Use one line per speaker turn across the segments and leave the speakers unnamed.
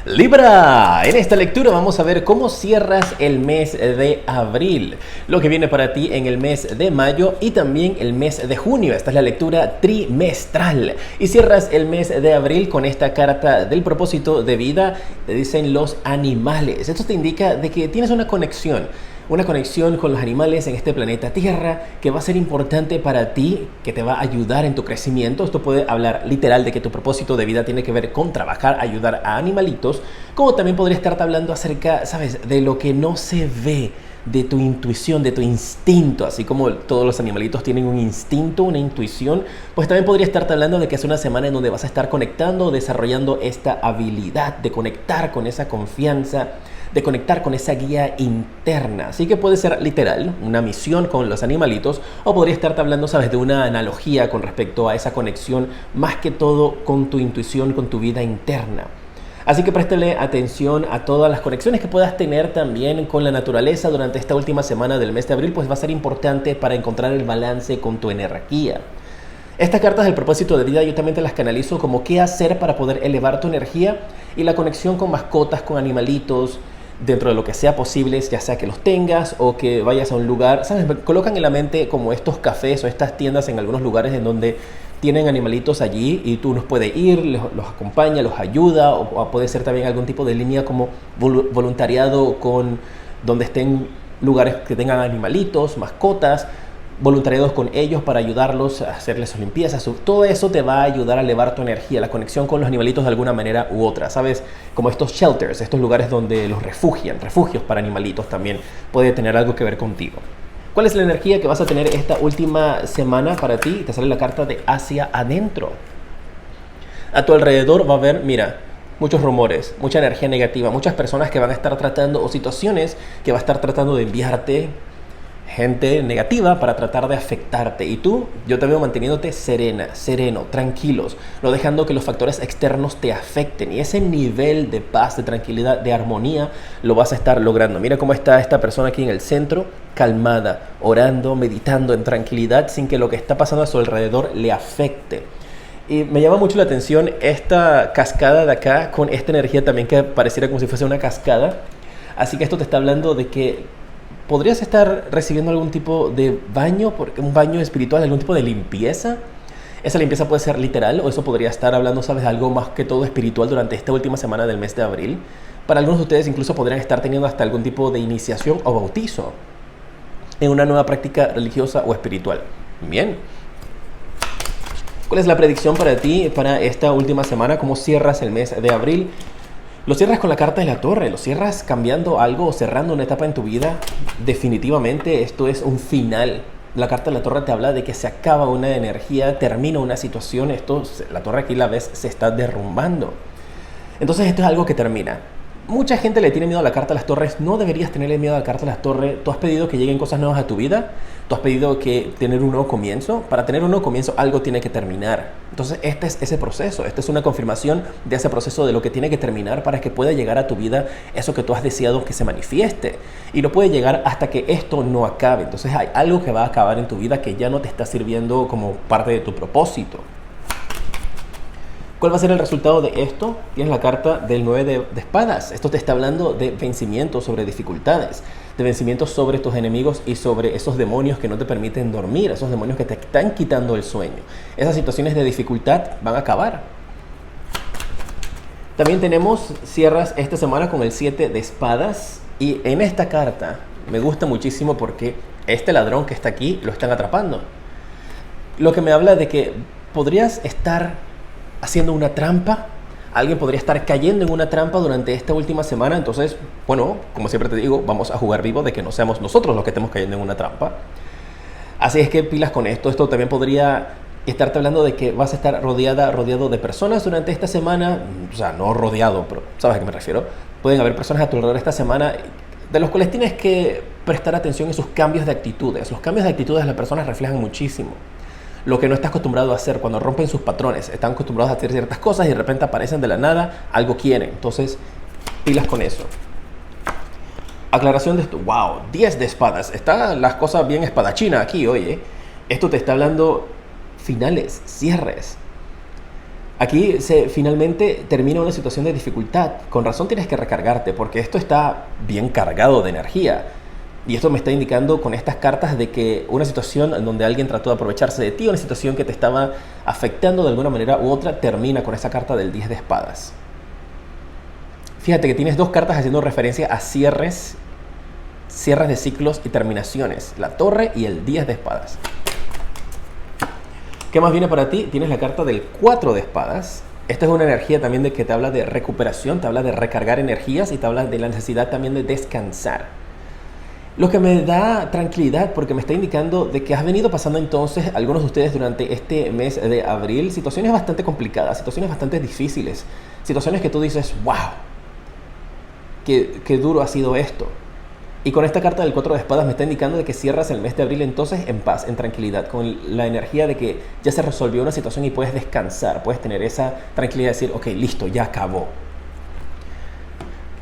Libra, en esta lectura vamos a ver cómo cierras el mes de abril, lo que viene para ti en el mes de mayo y también el mes de junio. Esta es la lectura trimestral y cierras el mes de abril con esta carta del propósito de vida. Te dicen los animales. Esto te indica de que tienes una conexión con los animales en este planeta Tierra que va a ser importante para ti, que te va a ayudar en tu crecimiento. Esto puede hablar literal de que tu propósito de vida tiene que ver con trabajar, ayudar a animalitos, como también podría estarte hablando acerca, ¿sabes?, de lo que no se ve, de tu intuición, de tu instinto. Así como todos los animalitos tienen un instinto, una intuición, pues también podría estarte hablando de que es una semana en donde vas a estar conectando, desarrollando esta habilidad de conectar con esa confianza, de conectar con esa guía interna. Así que puede ser literal, una misión con los animalitos, o podría estarte hablando, ¿sabes?, de una analogía con respecto a esa conexión, más que todo con tu intuición, con tu vida interna. Así que préstale atención a todas las conexiones que puedas tener también con la naturaleza durante esta última semana del mes de abril, pues va a ser importante para encontrar el balance con tu energía. Estas cartas del propósito de vida yo también te las canalizo como qué hacer para poder elevar tu energía y la conexión con mascotas, con animalitos, dentro de lo que sea posible, ya sea que los tengas o que vayas a un lugar, ¿sabes? Me colocan en la mente como estos cafés o estas tiendas en algunos lugares en donde tienen animalitos allí y tú nos puedes ir, los acompaña, los ayuda, o puede ser también algún tipo de línea como voluntariado con donde estén lugares que tengan animalitos, mascotas, voluntariados con ellos para ayudarlos a hacerles sus limpiezas. Todo eso te va a ayudar a elevar tu energía, la conexión con los animalitos de alguna manera u otra, ¿sabes? Como estos shelters, estos lugares donde los refugian, refugios para animalitos también puede tener algo que ver contigo. ¿Cuál es la energía que vas a tener esta última semana para ti? Te sale la carta de hacia adentro. A tu alrededor va a haber, mira, muchos rumores, mucha energía negativa, muchas personas que van a estar tratando, o situaciones que va a estar tratando de enviarte gente negativa para tratar de afectarte. Y tú, yo te veo manteniéndote serena, sereno, tranquilos, no dejando que los factores externos te afecten. Y ese nivel de paz, de tranquilidad, de armonía, lo vas a estar logrando. Mira cómo está esta persona aquí en el centro, calmada, orando, meditando en tranquilidad, sin que lo que está pasando a su alrededor le afecte. Y me llama mucho la atención esta cascada de acá, con esta energía también que pareciera como si fuese una cascada. Así que esto te está hablando de que podrías estar recibiendo algún tipo de baño, un baño espiritual, algún tipo de limpieza. Esa limpieza puede ser literal, o eso podría estar hablando, ¿sabes?, de algo más que todo espiritual durante esta última semana del mes de abril. Para algunos de ustedes incluso podrían estar teniendo hasta algún tipo de iniciación o bautizo en una nueva práctica religiosa o espiritual. Bien. ¿Cuál es la predicción para ti para esta última semana? ¿Cómo cierras el mes de abril? Lo cierras con la carta de la torre, lo cierras cambiando algo o cerrando una etapa en tu vida. Definitivamente esto es un final. La carta de la torre te habla de que se acaba una energía, termina una situación. La torre aquí la ves, se está derrumbando. Entonces esto es algo que termina. Mucha gente le tiene miedo a la carta de las torres. No deberías tenerle miedo a la carta de las torres. Tú has pedido que lleguen cosas nuevas a tu vida. Tú has pedido que tener un nuevo comienzo. Para tener un nuevo comienzo algo tiene que terminar. Entonces este es ese proceso. Esta es una confirmación de ese proceso, de lo que tiene que terminar para que pueda llegar a tu vida eso que tú has deseado que se manifieste. Y no puede llegar hasta que esto no acabe. Entonces hay algo que va a acabar en tu vida que ya no te está sirviendo como parte de tu propósito. ¿Cuál va a ser el resultado de esto? Tienes la carta del 9 de espadas. Esto te está hablando de vencimientos sobre dificultades, de vencimientos sobre tus enemigos y sobre esos demonios que no te permiten dormir, esos demonios que te están quitando el sueño. Esas situaciones de dificultad van a acabar. También cierras esta semana con el 7 de espadas. Y en esta carta me gusta muchísimo porque este ladrón que está aquí lo están atrapando. Lo que me habla de que podrías estar haciendo una trampa, alguien podría estar cayendo en una trampa durante esta última semana. Entonces, bueno, como siempre te digo, vamos a jugar vivo de que no seamos nosotros los que estemos cayendo en una trampa. Así es que pilas con esto. Esto también podría estarte hablando de que vas a estar rodeado de personas durante esta semana. O sea, no rodeado, pero ¿sabes a qué me refiero? Pueden haber personas a tu alrededor esta semana de los cuales tienes que prestar atención en sus cambios de actitudes. Los cambios de actitudes de las personas reflejan muchísimo lo que no estás acostumbrado a hacer. Cuando rompen sus patrones, están acostumbrados a hacer ciertas cosas y de repente aparecen de la nada, algo quieren. Entonces, pilas con eso. Aclaración de esto. Wow, 10 de espadas. Están las cosas bien espadachina aquí, oye. Esto te está hablando finales, cierres. Aquí finalmente termina una situación de dificultad. Con razón tienes que recargarte porque esto está bien cargado de energía. Y esto me está indicando con estas cartas de que una situación en donde alguien trató de aprovecharse de ti, una situación que te estaba afectando de alguna manera u otra, termina con esa carta del 10 de espadas. Fíjate que tienes dos cartas haciendo referencia a cierres de ciclos y terminaciones. La torre y el 10 de espadas. ¿Qué más viene para ti? Tienes la carta del 4 de espadas. Esta es una energía también de que te habla de recuperación, te habla de recargar energías y te habla de la necesidad también de descansar. Lo que me da tranquilidad porque me está indicando de que has venido pasando entonces algunos de ustedes durante este mes de abril situaciones bastante complicadas, situaciones bastante difíciles, situaciones que tú dices, wow, qué duro ha sido esto. Y con esta carta del 4 de espadas me está indicando de que cierras el mes de abril entonces en paz, en tranquilidad, con la energía de que ya se resolvió una situación y puedes descansar, puedes tener esa tranquilidad de decir, ok, listo, ya acabó.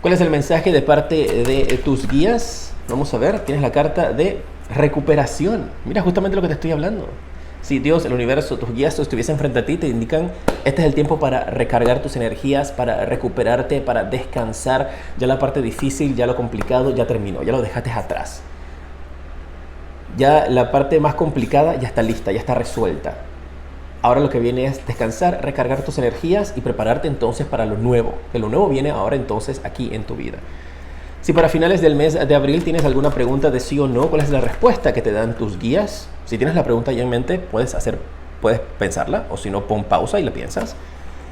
¿Cuál es el mensaje de parte de tus guías? Vamos a ver, tienes la carta de recuperación. Mira justamente lo que te estoy hablando. Si Dios, el universo, tus guías estuviesen frente a ti, te indican, este es el tiempo para recargar tus energías, para recuperarte, para descansar. Ya la parte difícil, ya lo complicado, ya terminó, ya lo dejaste atrás. Ya la parte más complicada ya está lista, ya está resuelta. Ahora lo que viene es descansar, recargar tus energías y prepararte entonces para lo nuevo. Que lo nuevo viene ahora entonces aquí en tu vida. Si para finales del mes de abril tienes alguna pregunta de sí o no, ¿cuál es la respuesta que te dan tus guías? Si tienes la pregunta ya en mente, puedes pensarla, o si no, pon pausa y la piensas.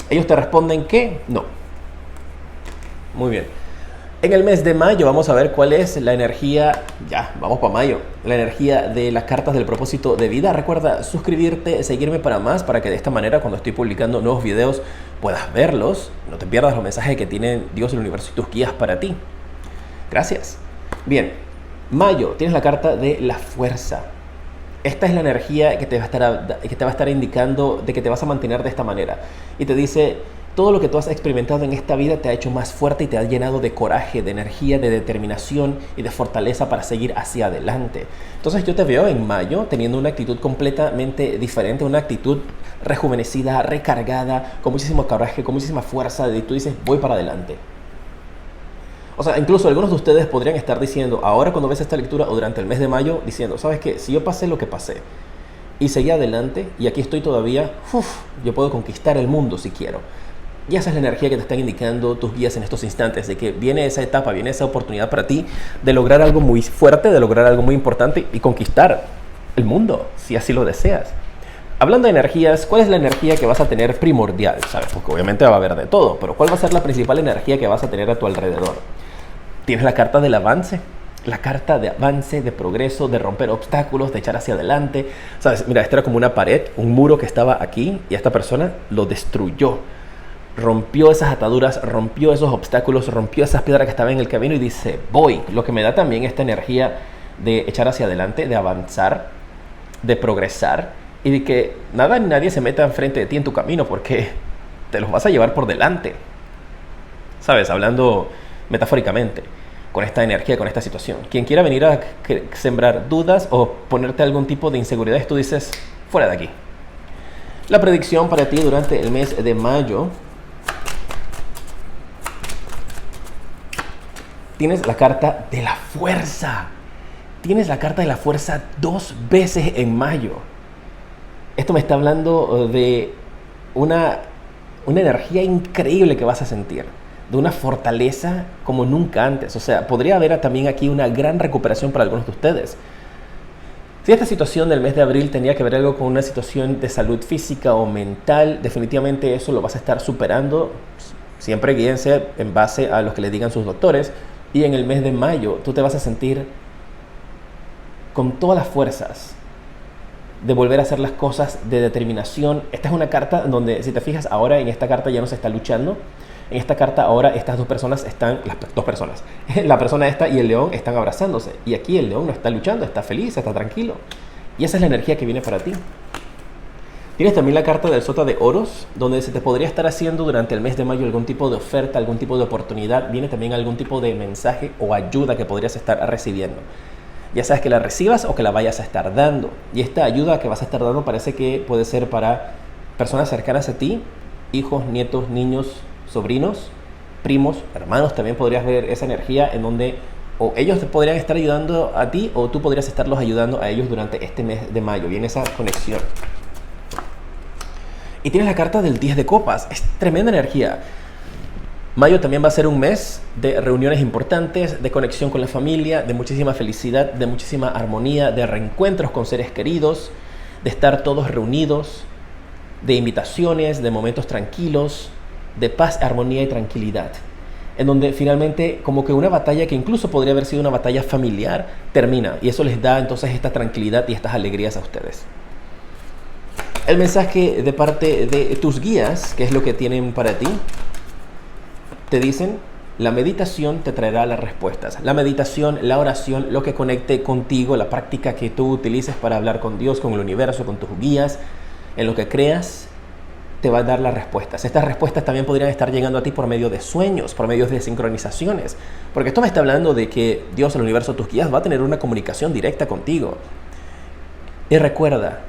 Ellos te responden que no. Muy bien. En el mes de mayo vamos a ver cuál es la energía, ya, vamos para mayo, la energía de las cartas del propósito de vida. Recuerda suscribirte, seguirme para más, para que de esta manera cuando estoy publicando nuevos videos puedas verlos, no te pierdas los mensajes que tienen Dios, el universo y tus guías para ti. Gracias. Bien, mayo, tienes la carta de la fuerza. Esta es la energía que te va a estar indicando de que te vas a mantener de esta manera. Y te dice, todo lo que tú has experimentado en esta vida te ha hecho más fuerte y te ha llenado de coraje, de energía, de determinación y de fortaleza para seguir hacia adelante. Entonces yo te veo en mayo teniendo una actitud completamente diferente, una actitud rejuvenecida, recargada, con muchísimo coraje, con muchísima fuerza. Y tú dices, voy para adelante. O sea, incluso algunos de ustedes podrían estar diciendo, ahora cuando ves esta lectura o durante el mes de mayo, diciendo, ¿sabes qué? Si yo pasé lo que pasé y seguí adelante y aquí estoy todavía, yo puedo conquistar el mundo si quiero. Y esa es la energía que te están indicando tus guías en estos instantes, de que viene esa etapa, viene esa oportunidad para ti de lograr algo muy fuerte, de lograr algo muy importante y conquistar el mundo, si así lo deseas. Hablando de energías, ¿cuál es la energía que vas a tener primordial? ¿Sabes? Porque obviamente va a haber de todo, pero ¿cuál va a ser la principal energía que vas a tener a tu alrededor? Tienes la carta del avance, la carta de avance, de progreso, de romper obstáculos, de echar hacia adelante. ¿Sabes? Mira, esta era como una pared, un muro que estaba aquí y esta persona lo destruyó. Rompió esas ataduras, rompió esos obstáculos, rompió esas piedras que estaban en el camino y dice, voy. Lo que me da también esta energía de echar hacia adelante, de avanzar, de progresar y de que nada ni nadie se meta enfrente de ti en tu camino porque te los vas a llevar por delante. ¿Sabes? Hablando metafóricamente, con esta energía, con esta situación. Quien quiera venir a sembrar dudas o ponerte algún tipo de inseguridades, tú dices, fuera de aquí. La predicción para ti durante el mes de mayo. Tienes la carta de la fuerza. Tienes la carta de la fuerza 2 veces en mayo. Esto me está hablando de una energía increíble que vas a sentir, de una fortaleza como nunca antes. O sea, podría haber también aquí una gran recuperación para algunos de ustedes. Si esta situación del mes de abril tenía que ver algo con una situación de salud física o mental, definitivamente eso lo vas a estar superando. Siempre guíense en base a lo que les digan sus doctores. Y en el mes de mayo tú te vas a sentir con todas las fuerzas de volver a hacer las cosas, de determinación. Esta es una carta donde, si te fijas, ahora en esta carta ya no se está luchando. En esta carta ahora estas dos personas están, las dos personas, la persona esta y el león están abrazándose. Y aquí el león no está luchando, está feliz, está tranquilo. Y esa es la energía que viene para ti. Tienes también la carta del sota de oros, donde se te podría estar haciendo durante el mes de mayo algún tipo de oferta, algún tipo de oportunidad. Viene también algún tipo de mensaje o ayuda que podrías estar recibiendo. Ya sabes que la recibas o que la vayas a estar dando. Y esta ayuda que vas a estar dando parece que puede ser para personas cercanas a ti, hijos, nietos, niños, sobrinos, primos, hermanos. También podrías ver esa energía en donde o ellos te podrían estar ayudando a ti o tú podrías estarlos ayudando a ellos durante este mes de mayo. Viene esa conexión. Y tienes la carta del 10 de copas. Es tremenda energía. Mayo también va a ser un mes de reuniones importantes, de conexión con la familia, de muchísima felicidad, de muchísima armonía, de reencuentros con seres queridos, de estar todos reunidos, de invitaciones, de momentos tranquilos, de paz, armonía y tranquilidad. En donde finalmente como que una batalla que incluso podría haber sido una batalla familiar termina. Y eso les da entonces esta tranquilidad y estas alegrías a ustedes. El mensaje de parte de tus guías, que es lo que tienen para ti, te dicen: la meditación te traerá las respuestas. La meditación, la oración, lo que conecte contigo, la práctica que tú utilices para hablar con Dios, con el universo, con tus guías, en lo que creas, te va a dar las respuestas. Estas respuestas también podrían estar llegando a ti por medio de sueños, por medio de sincronizaciones. Porque esto me está hablando de que Dios, el universo, tus guías, va a tener una comunicación directa contigo. Y recuerda,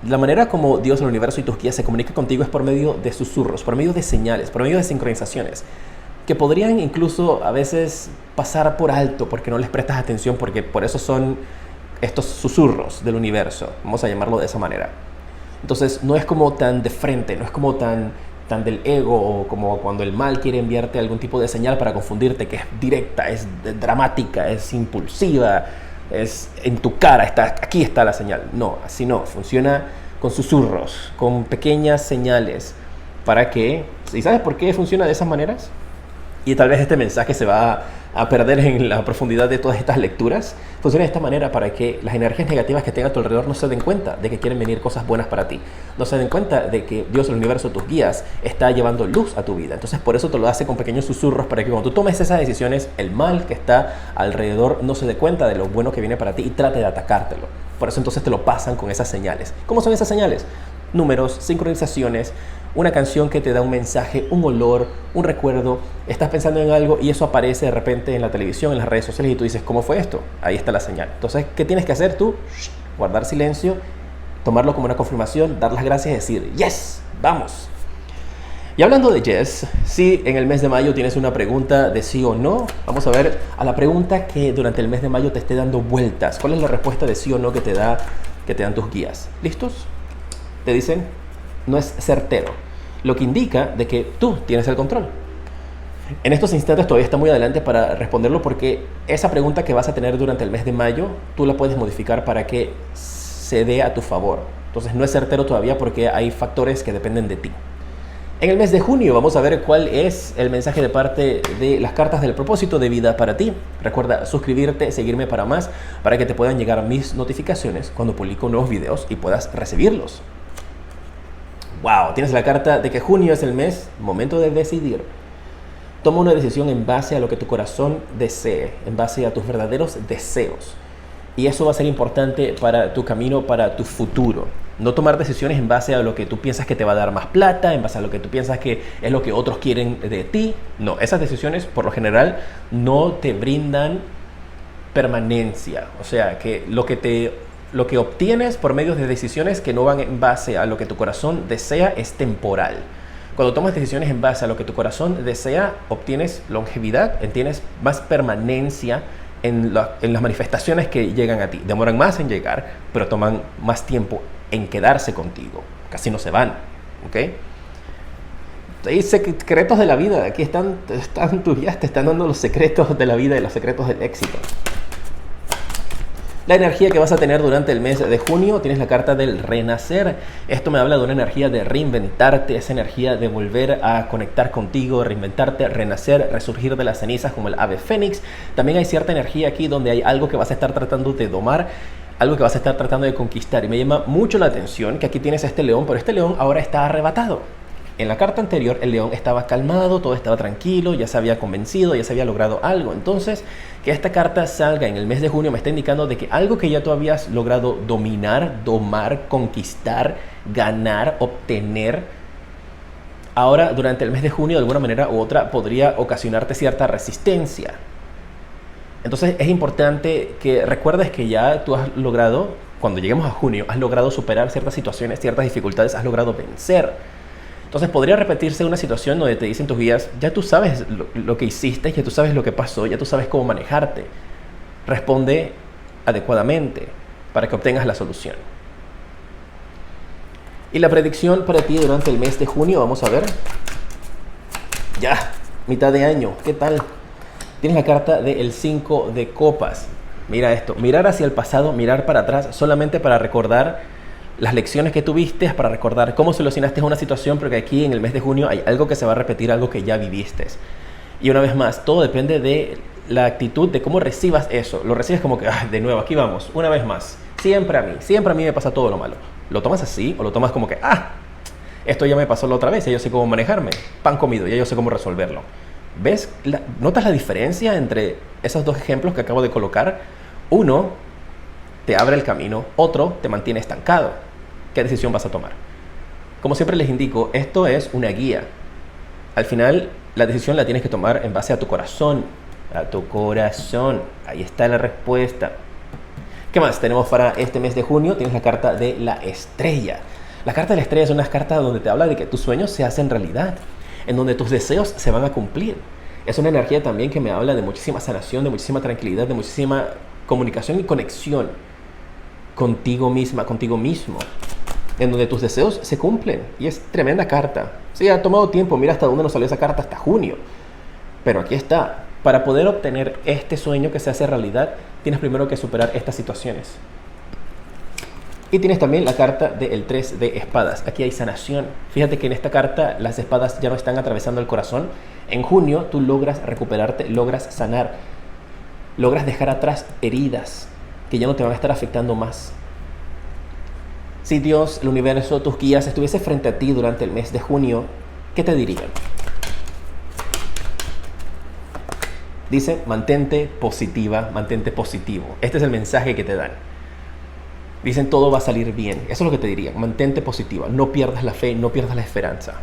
la manera como Dios, el universo y tus guías se comunican contigo es por medio de susurros, por medio de señales, por medio de sincronizaciones, que podrían incluso a veces pasar por alto porque no les prestas atención, porque por eso son estos susurros del universo, vamos a llamarlo de esa manera. Entonces no es como tan de frente, no es como tan del ego, o como cuando el mal quiere enviarte algún tipo de señal para confundirte, que es directa, es dramática, es impulsiva, es en tu cara, aquí está la señal. No, así no, funciona con susurros, con pequeñas señales, para que... ¿Y sabes por qué funciona de esas maneras? Y tal vez este mensaje se va a perder en la profundidad de todas estas lecturas. Funciona de esta manera para que las energías negativas que tengan a tu alrededor no se den cuenta de que quieren venir cosas buenas para ti. No se den cuenta de que Dios, el universo, tus guías, está llevando luz a tu vida. Entonces por eso te lo hace con pequeños susurros, para que cuando tú tomes esas decisiones, el mal que está alrededor no se dé cuenta de lo bueno que viene para ti y trate de atacártelo. Por eso entonces te lo pasan con esas señales. ¿Cómo son esas señales? Números, sincronizaciones, una canción que te da un mensaje, un olor, un recuerdo. Estás pensando en algo y eso aparece de repente en la televisión, en las redes sociales, y tú dices: ¿cómo fue esto? Ahí está la señal. Entonces, ¿qué tienes que hacer tú? Guardar silencio, tomarlo como una confirmación, dar las gracias y decir: ¡yes! ¡Vamos! Y hablando de yes, si en el mes de mayo tienes una pregunta de sí o no, vamos a ver a la pregunta que durante el mes de mayo te esté dando vueltas. ¿Cuál es la respuesta de sí o no que te dan tus guías? ¿Listos? Te dicen: no es certero, lo que indica de que tú tienes el control. En estos instantes todavía está muy adelante para responderlo, porque esa pregunta que vas a tener durante el mes de mayo, tú la puedes modificar para que se dé a tu favor. Entonces no es certero todavía porque hay factores que dependen de ti. En el mes de junio vamos a ver cuál es el mensaje de parte de las cartas del propósito de vida para ti. Recuerda suscribirte, seguirme para más, para que te puedan llegar mis notificaciones cuando publico nuevos videos y puedas recibirlos. Wow, tienes la carta de que junio es el mes, momento de decidir. Toma una decisión en base a lo que tu corazón desee, en base a tus verdaderos deseos. Y eso va a ser importante para tu camino, para tu futuro. No tomar decisiones en base a lo que tú piensas que te va a dar más plata, en base a lo que tú piensas que es lo que otros quieren de ti. No, esas decisiones por lo general no te brindan permanencia. O sea, que lo que obtienes por medio de decisiones que no van en base a lo que tu corazón desea es temporal. Cuando tomas decisiones en base a lo que tu corazón desea, obtienes longevidad, tienes más permanencia en las manifestaciones que llegan a ti. Demoran más en llegar, pero toman más tiempo en quedarse contigo. Casi no se van, ¿ok? Hay secretos de la vida. Aquí están tus guías, te están dando los secretos de la vida y los secretos del éxito. La energía que vas a tener durante el mes de junio, tienes la carta del renacer. Esto me habla de una energía de reinventarte, esa energía de volver a conectar contigo, reinventarte, renacer, resurgir de las cenizas como el ave fénix. También hay cierta energía aquí donde hay algo que vas a estar tratando de domar, algo que vas a estar tratando de conquistar. Y me llama mucho la atención que aquí tienes a este león, pero este león ahora está arrebatado. En la carta anterior el león estaba calmado, todo estaba tranquilo, ya se había convencido, ya se había logrado algo. Entonces, que esta carta salga en el mes de junio me está indicando de que algo que ya tú habías logrado dominar, domar, conquistar, ganar, obtener, ahora durante el mes de junio de alguna manera u otra podría ocasionarte cierta resistencia. Entonces es importante que recuerdes que ya tú has logrado, cuando lleguemos a junio, has logrado superar ciertas situaciones, ciertas dificultades, has logrado vencer. Entonces podría repetirse una situación donde te dicen tus guías, ya tú sabes lo que hiciste, ya tú sabes lo que pasó, ya tú sabes cómo manejarte. Responde adecuadamente para que obtengas la solución. Y la predicción para ti durante el mes de junio, vamos a ver. Ya, mitad de año, ¿qué tal? Tienes la carta del 5 de copas. Mira esto, mirar hacia el pasado, mirar para atrás, solamente para recordar las lecciones que tuviste, para recordar cómo solucionaste una situación, porque aquí en el mes de junio hay algo que se va a repetir, algo que ya viviste. Y una vez más, todo depende de la actitud, de cómo recibas eso. Lo recibes como que, de nuevo, aquí vamos, una vez más. Siempre a mí me pasa todo lo malo. ¿Lo tomas así o lo tomas como que, esto ya me pasó la otra vez, ya yo sé cómo manejarme? Pan comido, ya yo sé cómo resolverlo. ¿Ves? ¿Notas la diferencia entre esos dos ejemplos que acabo de colocar? Uno te abre el camino, otro te mantiene estancado. ¿Qué decisión vas a tomar? Como siempre les indico, esto es una guía. Al final, la decisión la tienes que tomar en base a tu corazón. A tu corazón. Ahí está la respuesta. ¿Qué más tenemos para este mes de junio? Tienes la carta de la estrella. La carta de la estrella es una carta donde te habla de que tus sueños se hacen realidad, en donde tus deseos se van a cumplir. Es una energía también que me habla de muchísima sanación, de muchísima tranquilidad, de muchísima comunicación y conexión contigo misma, contigo mismo, en donde tus deseos se cumplen. Y es tremenda carta. Sí, ha tomado tiempo, mira hasta dónde nos salió esa carta, hasta junio. Pero aquí está. Para poder obtener este sueño que se hace realidad, tienes primero que superar estas situaciones. Y tienes también la carta del 3 de espadas. Aquí hay sanación. Fíjate que en esta carta las espadas ya no están atravesando el corazón. En junio tú logras recuperarte, logras sanar, logras dejar atrás heridas que ya no te van a estar afectando más. Si Dios, el universo, tus guías estuviese frente a ti durante el mes de junio, ¿qué te dirían? Dice, mantente positiva, mantente positivo. Este es el mensaje que te dan. Dicen, todo va a salir bien. Eso es lo que te dirían. Mantente positiva. No pierdas la fe, no pierdas la esperanza.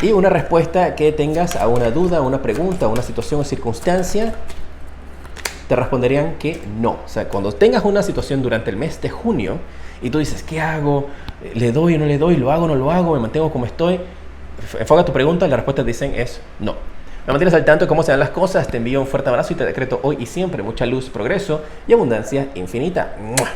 Y una respuesta que tengas a una duda, a una pregunta, a una situación o circunstancia, te responderían que no. O sea, cuando tengas una situación durante el mes de junio y tú dices, ¿qué hago? ¿Le doy o no le doy? ¿Lo hago o no lo hago? ¿Me mantengo como estoy? Enfoca tu pregunta y la respuesta te dicen es no. Me mantienes al tanto de cómo se dan las cosas. Te envío un fuerte abrazo y te decreto hoy y siempre mucha luz, progreso y abundancia infinita. ¡Mua!